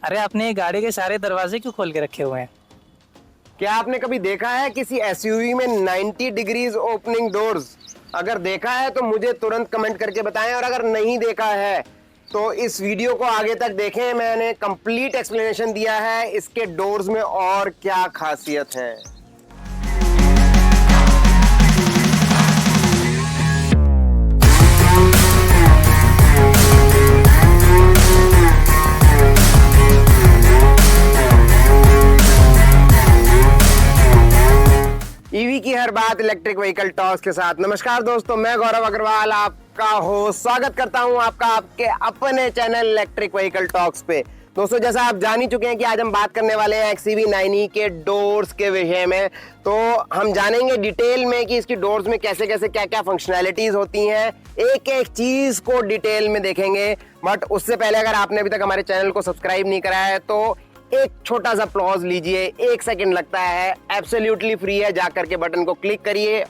अरे आपने ये गाड़ी के सारे दरवाजे क्यों खोल के रखे हुए हैं? क्या आपने कभी देखा है किसी एसयूवी में 90 डिग्रीज ओपनिंग डोर्स? अगर देखा है तो मुझे तुरंत कमेंट करके बताएं, और अगर नहीं देखा है तो इस वीडियो को आगे तक देखें। मैंने कंप्लीट एक्सप्लेनेशन दिया है इसके डोर्स में और क्या खासियत है। ईवी की हर बात इलेक्ट्रिक व्हीकल टॉक्स के साथ। नमस्कार दोस्तों, मैं गौरव अग्रवाल आपका होस्ट स्वागत करता हूं आपका आपके अपने चैनल इलेक्ट्रिक व्हीकल टॉक्स पे। दोस्तों, जैसा आप जान ही चुके हैं कि आज हम बात करने वाले हैं XEV9e के डोर्स के विषय में। तो हम जानेंगे डिटेल में कि इसकी डोर्स में कैसे कैसे क्या क्या फंक्शनैलिटीज होती हैं, एक एक चीज को डिटेल में देखेंगे। बट उससे पहले अगर आपने अभी तक हमारे चैनल को सब्सक्राइब नहीं करा है तो एक छोटा सा अप्लॉज लीजिए, 1 सेकंड लगता है, एब्सोल्युटली फ्री है। जाकर के बटन को क्लिक करिए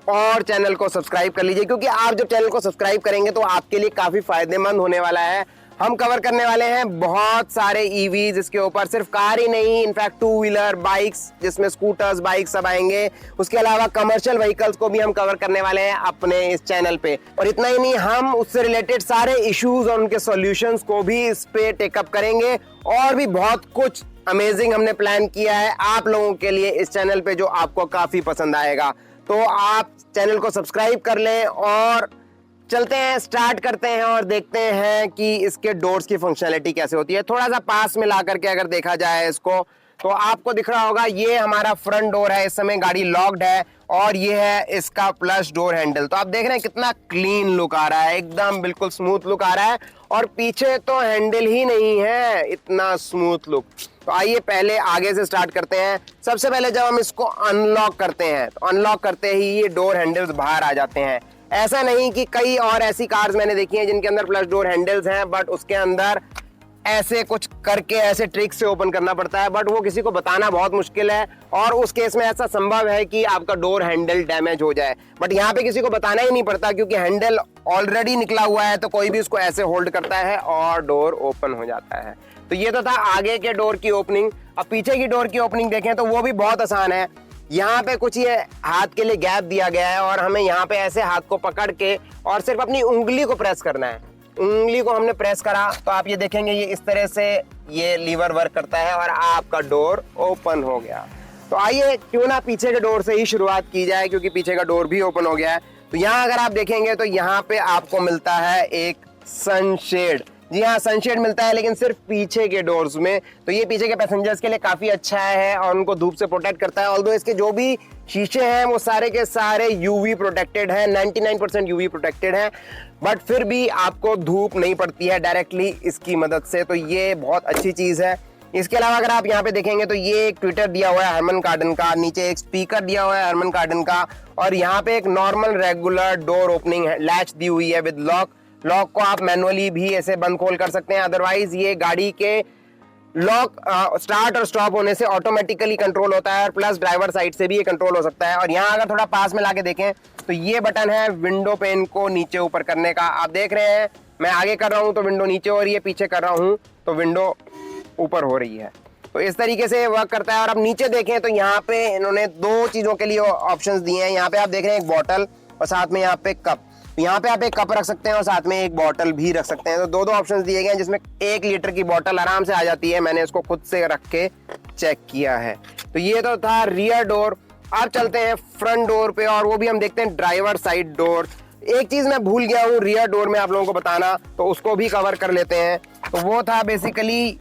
और चैनल को सब्सक्राइब कर लीजिए, क्योंकि आप जब चैनल को सब्सक्राइब करेंगे तो आपके लिए काफी फायदेमंद होने वाला है। हम कवर करने वाले हैं बहुत सारे ईवीज इसके ऊपर, सिर्फ कार ही नहीं, इनफैक्ट 2 व्हीलर बाइक्स जिसमें स्कूटर्स बाइक सब आएंगे। उसके अलावा कमर्शियल व्हीकल्स को भी हम कवर करने वाले हैं अपने इस चैनल पे। और इतना ही नहीं, हम उससे रिलेटेड सारे इश्यूज और उनके सॉल्यूशंस को भी इस पे टेकअप करेंगे। और भी बहुत कुछ अमेजिंग हमने प्लान किया है आप लोगों के लिए इस चैनल पे, जो आपको काफी पसंद आएगा। तो आप चैनल को सब्सक्राइब कर लें और चलते हैं, स्टार्ट करते हैं और देखते हैं कि इसके डोर्स की फंक्शनैलिटी कैसे होती है। थोड़ा सा पास में ला करके अगर देखा जाए इसको, तो आपको दिख रहा होगा ये हमारा फ्रंट डोर है। इस समय गाड़ी लॉक्ड है और ये है इसका प्लस डोर हैंडल। तो आप देख रहे हैं कितना क्लीन लुक आ रहा है, एकदम बिल्कुल स्मूथ लुक आ रहा है। और पीछे तो हैंडल ही नहीं है, इतना स्मूथ लुक। तो आइए पहले आगे से स्टार्ट करते हैं। सबसे पहले जब हम इसको अनलॉक करते हैं तो अनलॉक करते ही ये डोर हैंडल्स बाहर आ जाते हैं। ऐसा नहीं कि कई और ऐसी कार्स मैंने देखी हैं जिनके अंदर प्लस डोर हैंडल्स हैं, बट उसके अंदर ऐसे कुछ करके ऐसे ट्रिक से ओपन करना पड़ता है, बट वो किसी को बताना बहुत मुश्किल है। और उस केस में ऐसा संभव है कि आपका डोर हैंडल डैमेज हो जाए, बट यहाँ पे किसी को बताना ही नहीं पड़ता, क्योंकि हैंडल ऑलरेडी निकला हुआ है। तो कोई भी उसको ऐसे होल्ड करता है और डोर ओपन हो जाता है। तो ये तो था आगे के डोर की ओपनिंग। अब पीछे की डोर की ओपनिंग देखें तो वो भी बहुत आसान है। यहाँ पे कुछ ये हाथ के लिए गैप दिया गया है और हमें यहाँ पे ऐसे हाथ को पकड़ के और सिर्फ अपनी उंगली को प्रेस करना है। उंगली को हमने प्रेस करा तो आप ये देखेंगे ये इस तरह से ये लीवर वर्क करता है और आपका डोर ओपन हो गया। तो आइए क्यों ना पीछे के डोर से ही शुरुआत की जाए, क्योंकि पीछे का डोर भी ओपन हो गया है। तो यहाँ अगर आप देखेंगे तो यहाँ पे आपको मिलता है एक सनशेड। जी हाँ, सनशेड मिलता है, लेकिन सिर्फ पीछे के डोर्स में। तो ये पीछे के पैसेंजर्स के लिए काफी अच्छा है और उनको धूप से प्रोटेक्ट करता है। ऑल्दो इसके जो भी शीशे हैं वो सारे के सारे यूवी प्रोटेक्टेड हैं, 99% यूवी प्रोटेक्टेड हैं, बट फिर भी आपको धूप नहीं पड़ती है डायरेक्टली इसकी मदद से। तो ये बहुत अच्छी चीज है। इसके अलावा अगर आप यहाँ पे देखेंगे तो ये एक ट्विटर दिया हुआ है हरमन कार्डन का, नीचे एक स्पीकर दिया हुआ है हरमन कार्डन का, और यहाँ पे एक नॉर्मल रेगुलर डोर ओपनिंग है, लैच दी हुई है विद लॉक। लॉक को आप मैनुअली भी ऐसे बंद खोल कर सकते हैं, अदरवाइज ये गाड़ी के लॉक स्टार्ट और स्टॉप होने से ऑटोमेटिकली कंट्रोल होता है, और प्लस ड्राइवर साइड से भी ये कंट्रोल हो सकता है। और यहाँ अगर थोड़ा पास में लाके देखें तो ये बटन है विंडो पेन को नीचे ऊपर करने का। आप देख रहे हैं मैं आगे कर रहा हूँ तो विंडो नीचे हो रही है, पीछे कर रहा हूँ तो विंडो ऊपर हो रही है। तो इस तरीके से वर्क करता है। और अब नीचे देखें तो यहाँ पे इन्होंने 2 चीजों के लिए ऑप्शंस दिए हैं। यहाँ पे आप देख रहे हैं एक बॉटल और साथ में यहाँ पे कप। यहाँ पे आप एक कप रख सकते हैं और साथ में एक बॉटल भी रख सकते हैं। तो 2 ऑप्शंस दिए गए हैं, जिसमें 1 लीटर की बॉटल आराम से आ जाती है। मैंने इसको खुद से रख के चेक किया है। तो ये तो था रियर डोर। अब चलते हैं फ्रंट डोर पे, और वो भी हम देखते हैं ड्राइवर साइड डोर। एक चीज मैं भूल गया हूँ रियर डोर में आप लोगों को बताना, तो उसको भी कवर कर लेते हैं। तो वो था बेसिकली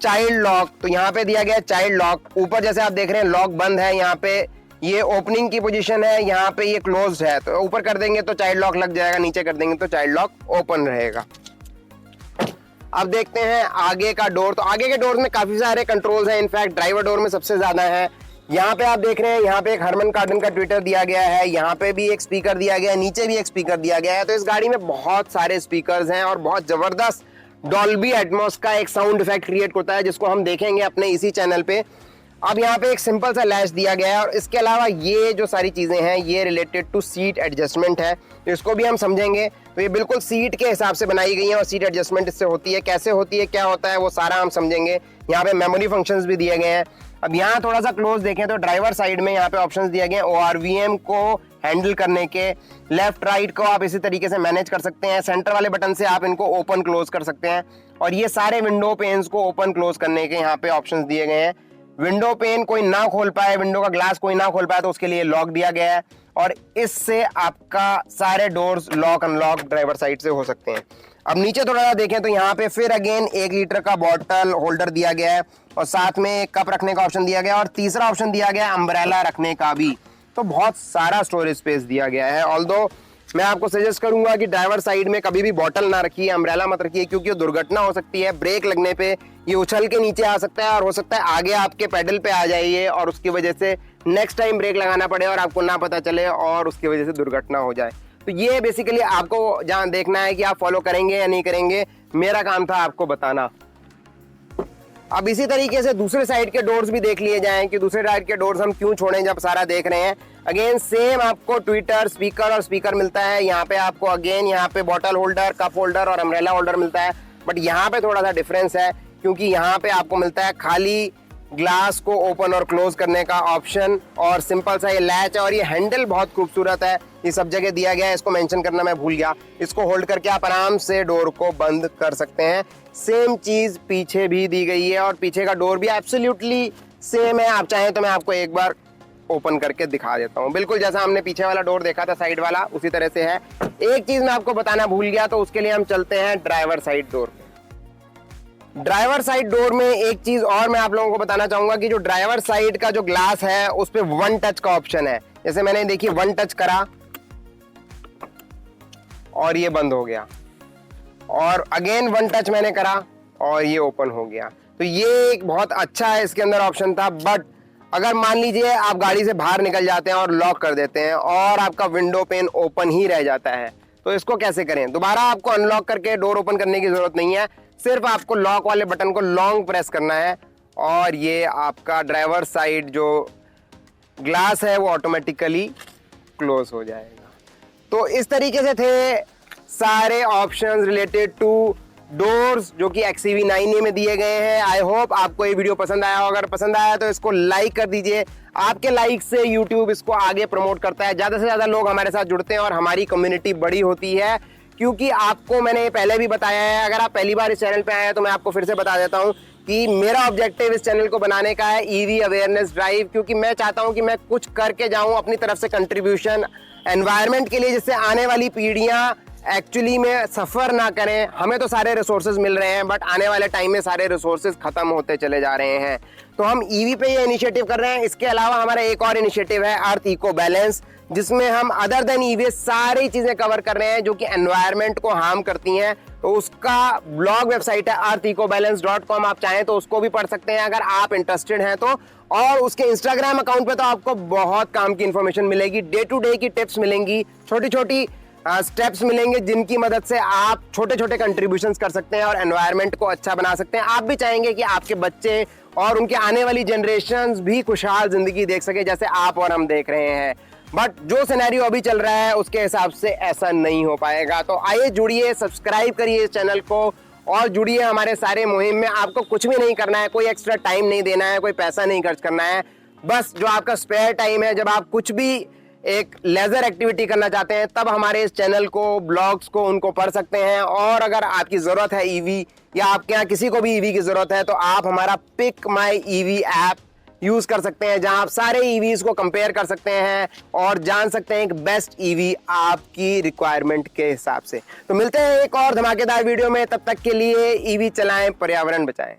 चाइल्ड लॉक। तो यहाँ पे दिया गया है चाइल्ड लॉक। ऊपर जैसे आप देख रहे हैं लॉक बंद है, यहाँ पे ये ओपनिंग की पोजीशन है, यहाँ पे ये क्लोज्ड है। तो ऊपर कर देंगे तो चाइल्ड लॉक लग जाएगा, नीचे कर देंगे तो चाइल्ड लॉक ओपन रहेगा। अब देखते हैं आगे का डोर। तो आगे के डोर में काफी सारे कंट्रोल्स हैं, इनफैक्ट ड्राइवर डोर में सबसे ज्यादा है। यहाँ पे आप देख रहे हैं, यहाँ पे एक हरमन कार्डन का ट्विटर दिया गया है, यहाँ पे भी एक स्पीकर दिया गया है, नीचे भी एक स्पीकर दिया गया है। तो इस गाड़ी में बहुत सारे स्पीकर्स हैं और बहुत जबरदस्त डॉल्बी एटमॉस का एक साउंड इफेक्ट क्रिएट होता है, जिसको हम देखेंगे अपने इसी चैनल पे। अब यहाँ पे एक सिंपल सा लैच दिया गया है, और इसके अलावा ये जो सारी चीजें हैं ये रिलेटेड टू सीट एडजस्टमेंट है, तो इसको भी हम समझेंगे। तो ये बिल्कुल सीट के हिसाब से बनाई गई है और सीट एडजस्टमेंट इससे होती है। कैसे होती है, क्या होता है, वो सारा हम समझेंगे। यहाँ पे मेमोरी फंक्शंस भी दिए गए हैं। अब यहाँ थोड़ा सा क्लोज देखें तो ड्राइवर साइड में यहाँ पे ऑप्शंस दिए गए हैं ORVM को हैंडल करने के। लेफ्ट राइट को आप इसी तरीके से मैनेज कर सकते हैं। सेंटर वाले बटन से आप इनको ओपन क्लोज कर सकते हैं और ये सारे विंडो पेन्स को ओपन क्लोज करने के यहाँ पे ऑप्शंस दिए गए हैं। विंडो पेन कोई ना खोल पाए, विंडो का ग्लास कोई ना खोल पाए तो उसके लिए लॉक दिया गया है और इससे आपका सारे doors lock unlock driver side से हो सकते हैं। अब नीचे थोड़ा सा देखें तो यहाँ पे फिर अगेन 1 लीटर का बॉटल होल्डर दिया गया है और साथ में एक कप रखने का ऑप्शन दिया गया है और तीसरा ऑप्शन दिया गया है अम्ब्रेला रखने का भी। तो बहुत सारा स्टोरेज स्पेस दिया गया है। ऑल्दो मैं आपको सजेस्ट करूंगा कि ड्राइवर साइड में कभी भी बॉटल ना रखिए, अम्ब्रेला मत रखिए, क्योंकि दुर्घटना हो सकती है। ब्रेक लगने पे ये उछल के नीचे आ सकता है और हो सकता है आगे आपके पैडल पे आ जाइए और उसकी वजह से नेक्स्ट टाइम ब्रेक लगाना पड़े और आपको ना पता चले और उसकी वजह से दुर्घटना हो जाए। तो ये बेसिकली आपको जहाँ देखना है कि आप फॉलो करेंगे या नहीं करेंगे। मेरा काम था आपको बताना। अब इसी तरीके से दूसरे साइड के डोर्स भी देख लिए जाएं कि दूसरे साइड के डोर्स हम क्यों छोड़ें जब सारा देख रहे हैं। अगेन सेम आपको ट्विटर स्पीकर और स्पीकर मिलता है। यहाँ पे आपको अगेन यहाँ पे बॉटल होल्डर, कप होल्डर और अम्ब्रेला होल्डर मिलता है। बट यहाँ पे थोड़ा सा डिफरेंस है क्योंकि यहाँ पे आपको मिलता है खाली ग्लास को ओपन और क्लोज करने का ऑप्शन और सिंपल सा ये लैच है और ये हैंडल बहुत खूबसूरत है। ये सब जगह दिया गया है, इसको मेंशन करना मैं भूल गया। इसको होल्ड करके आप आराम से डोर को बंद कर सकते हैं। सेम चीज पीछे भी दी गई है और पीछे का डोर भी एब्सोल्युटली सेम है। आप चाहें तो मैं आपको एक बार ओपन करके दिखा देता हूँ। बिल्कुल जैसा हमने पीछे वाला डोर देखा था साइड वाला, उसी तरह से है। एक चीज मैं आपको बताना भूल गया, तो उसके लिए हम चलते हैं driver side door. Driver side door में एक चीज और मैं आप लोगों को बताना चाहूंगा कि जो ड्राइवर साइड का जो ग्लास है उस पे 1 टच का ऑप्शन है। जैसे मैंने देखिए 1 टच करा और ये बंद हो गया और अगेन 1 टच मैंने करा और ये ओपन हो गया। तो ये एक बहुत अच्छा है इसके अंदर ऑप्शन था। बट अगर मान लीजिए आप गाड़ी से बाहर निकल जाते हैं और लॉक कर देते हैं और आपका विंडो पेन ओपन ही रह जाता है, तो इसको कैसे करें। दोबारा आपको अनलॉक करके डोर ओपन करने की जरूरत नहीं है। सिर्फ आपको लॉक वाले बटन को लॉन्ग प्रेस करना है और ये आपका ड्राइवर साइड जो ग्लास है वो ऑटोमेटिकली क्लोज हो जाएगा। तो इस तरीके से थे सारे ऑप्शंस रिलेटेड टू डोर्स जो कि XCV9A में दिए गए हैं। आई होप आपको ये वीडियो पसंद आया हो। अगर पसंद आया तो इसको लाइक कर दीजिए। आपके लाइक से YouTube इसको आगे प्रमोट करता है, ज्यादा से ज्यादा लोग हमारे साथ जुड़ते हैं और हमारी कम्युनिटी बड़ी होती है। क्योंकि आपको मैंने पहले भी बताया है, अगर आप पहली बार इस चैनल पे आए हैं तो मैं आपको फिर से बता देता हूं कि मेरा ऑब्जेक्टिव इस चैनल को बनाने का है EV अवेयरनेस ड्राइव। क्योंकि मैं चाहता हूं कि मैं कुछ करके जाऊं अपनी तरफ से कंट्रीब्यूशन एनवायरनमेंट के लिए, जिससे आने वाली पीढ़ियां एक्चुअली में सफर ना करें। हमें तो सारे रिसोर्सेज मिल रहे हैं बट आने वाले टाइम में सारे रिसोर्सेज खत्म होते चले जा रहे हैं। तो हम EV पे ये इनिशिएटिव कर रहे हैं। इसके अलावा हमारा एक और इनिशिएटिव है अर्थ इको बैलेंस, जिसमें हम अदर देन EV सारी चीजें कवर कर रहे हैं जो कि एनवायरनमेंट को हार्म करती हैं। तो उसका ब्लॉग वेबसाइट है earthecobalance.com। आप चाहें तो उसको भी पढ़ सकते हैं अगर आप इंटरेस्टेड हैं तो। और उसके इंस्टाग्राम अकाउंट पे तो आपको बहुत काम की इंफॉर्मेशन मिलेगी, डे टू डे की टिप्स मिलेंगी, छोटी छोटी स्टेप्स मिलेंगे जिनकी मदद से आप छोटे छोटे कंट्रीब्यूशंस कर सकते हैं और एनवायरनमेंट को अच्छा बना सकते हैं। आप भी चाहेंगे कि आपके बच्चे और उनके आने वाली जनरेशंस भी खुशहाल जिंदगी देख सके जैसे आप और हम देख रहे हैं। बट जो सिनेरियो अभी चल रहा है उसके हिसाब से ऐसा नहीं हो पाएगा। तो आइए जुड़िए, सब्सक्राइब करिए इस चैनल को और जुड़िए हमारे सारे मुहिम में। आपको कुछ भी नहीं करना है, कोई एक्स्ट्रा टाइम नहीं देना है, कोई पैसा नहीं खर्च करना है। बस जो आपका स्पेयर टाइम है, जब आप कुछ भी एक लेजर एक्टिविटी करना चाहते हैं, तब हमारे इस चैनल को, ब्लॉग्स को, उनको पढ़ सकते हैं। और अगर आपकी जरूरत है EV या आपके यहाँ किसी को भी EV की जरूरत है तो आप हमारा pick my EV app use कर सकते हैं, जहां आप सारे EVs को कंपेयर कर सकते हैं और जान सकते हैं कि बेस्ट EV आपकी रिक्वायरमेंट के हिसाब से। तो मिलते हैं एक और धमाकेदार वीडियो में, तब तक के लिए EV चलाएं, पर्यावरण बचाएं।